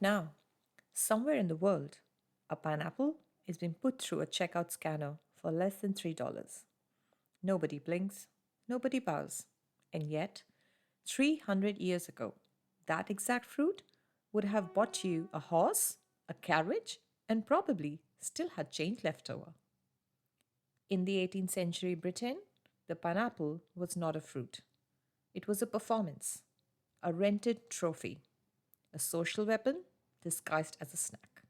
Right now, somewhere in the world, a pineapple is being put through a checkout scanner for less than $3. Nobody blinks, nobody bows. And yet, 300 years ago, that exact fruit would have bought you a horse, a carriage, and probably still had change left over. In the 18th century Britain, the pineapple was not a fruit. It was a performance, a rented trophy, a social weapon disguised as a snack.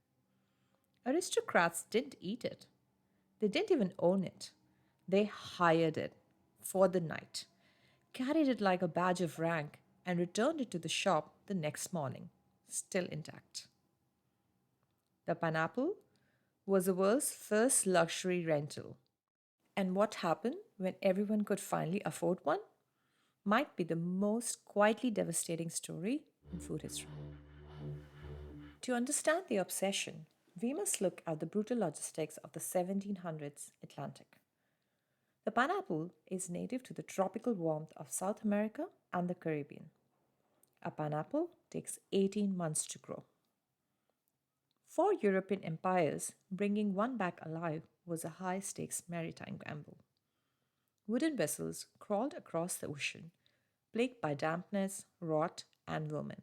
Aristocrats didn't eat it, they didn't even own it. They hired it for the night, carried it like a badge of rank, and returned it to the shop the next morning, still intact. The pineapple was the world's first luxury rental. And what happened when everyone could finally afford one might be the most quietly devastating story in food history. To understand the obsession, we must look at the brutal logistics of the 1700s Atlantic. The pineapple is native to the tropical warmth of South America and the Caribbean. A pineapple takes 18 months to grow. For European empires, bringing one back alive was a high stakes maritime gamble. Wooden vessels crawled across the ocean, plagued by dampness, rot, and vermin.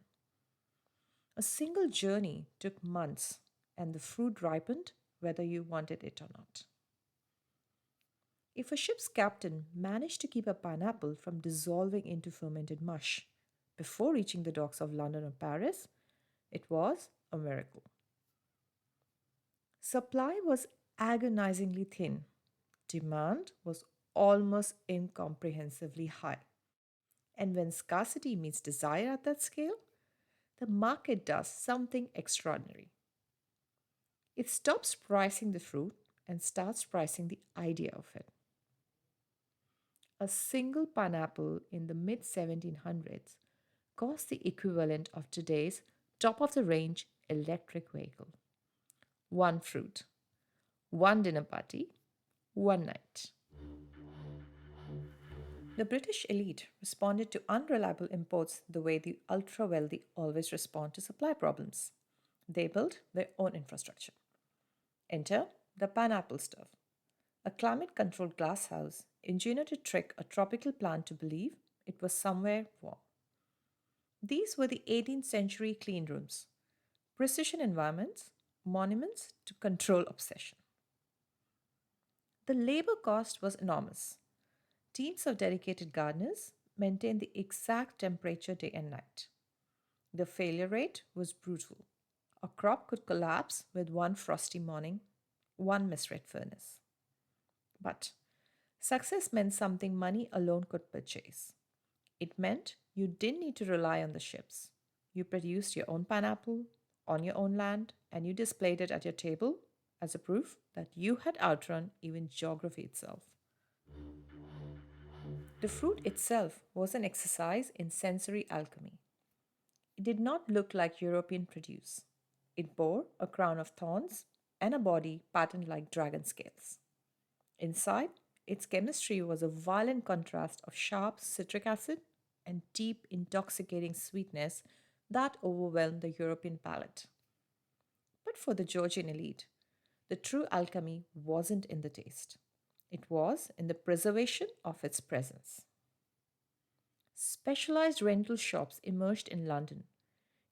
A single journey took months, and the fruit ripened whether you wanted it or not. If a ship's captain managed to keep a pineapple from dissolving into fermented mush before reaching the docks of London or Paris, it was a miracle. Supply was agonizingly thin, demand was almost incomprehensibly high. And when scarcity meets desire at that scale, the market does something extraordinary. It stops pricing the fruit and starts pricing the idea of it. A single pineapple in the mid 1700s cost the equivalent of today's top of the range electric vehicle. One fruit, one dinner party, one night. The British elite responded to unreliable imports the way the ultra wealthy always respond to supply problems. They built their own infrastructure. Enter the pineapple stove, a climate controlled glasshouse engineered to trick a tropical plant to believe it was somewhere warm. These were the 18th century clean rooms, precision environments, monuments to control obsession. The labor cost was enormous. Teams of dedicated gardeners maintained the exact temperature day and night. The failure rate was brutal. A crop could collapse with one frosty morning, one misread furnace. But success meant something money alone could purchase. It meant you didn't need to rely on the ships. You produced your own pineapple on your own land and you displayed it at your table as a proof that you had outrun even geography itself. The fruit itself was an exercise in sensory alchemy. It did not look like European produce. It bore a crown of thorns and a body patterned like dragon scales. Inside, its chemistry was a violent contrast of sharp citric acid and deep, intoxicating sweetness that overwhelmed the European palate. But for the Georgian elite, the true alchemy wasn't in the taste, it was in the preservation of its presence. Specialized rental shops emerged in London.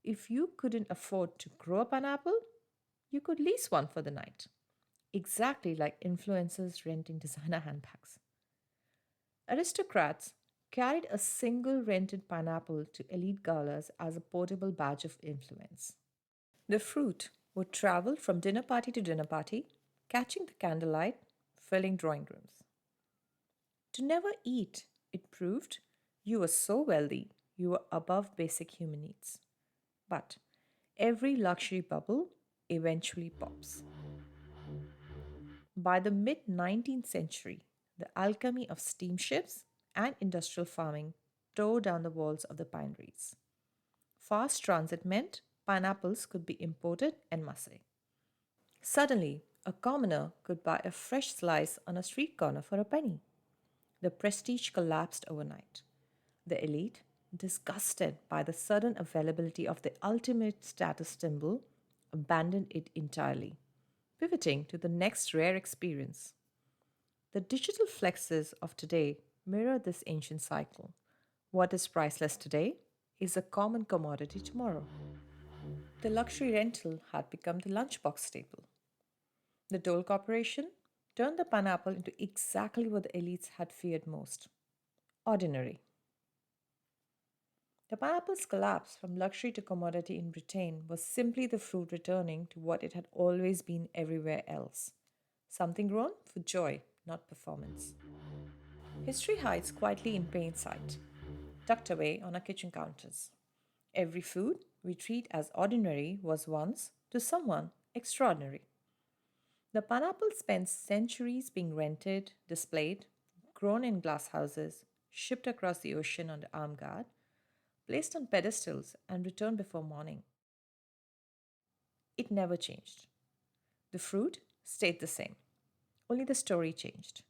If you couldn't afford to grow a pineapple, you could lease one for the night, exactly like influencers renting designer handbags. Aristocrats carried a single rented pineapple to elite galas as a portable badge of influence. The fruit would travel from dinner party to dinner party, catching the candlelight, filling drawing rooms. To never eat, it proved you were so wealthy you were above basic human needs. But every luxury bubble eventually pops. By the mid 19th century, the alchemy of steamships and industrial farming tore down the walls of the pineries. Fast transit meant pineapples could be imported en masse. Suddenly, a commoner could buy a fresh slice on a street corner for a penny. The prestige collapsed overnight. The elite disgusted by the sudden availability of the ultimate status symbol, abandoned it entirely, pivoting to the next rare experience. The digital flexes of today mirror this ancient cycle. What is priceless today is a common commodity tomorrow. The luxury rental had become the lunchbox staple. The Dole Corporation turned the pineapple into exactly what the elites had feared most: ordinary. The pineapple's collapse from luxury to commodity in Britain was simply the fruit returning to what it had always been everywhere else: something grown for joy, not performance. History hides quietly in plain sight, tucked away on our kitchen counters. Every food we treat as ordinary was once, to someone, extraordinary. The pineapple spent centuries being rented, displayed, grown in glasshouses, shipped across the ocean under armed guard, placed on pedestals, and returned before morning. It never changed. The fruit stayed the same, only the story changed.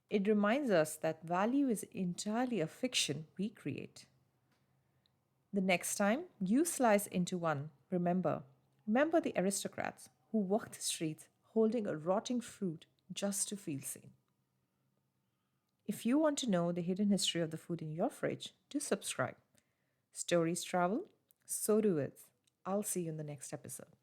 It reminds us that value is entirely a fiction we create. The next time you slice into one, remember the aristocrats who walked the streets holding a rotting fruit just to feel seen. If you want to know the hidden history of the food in your fridge, do subscribe. Stories travel, so do it. I'll see you in the next episode.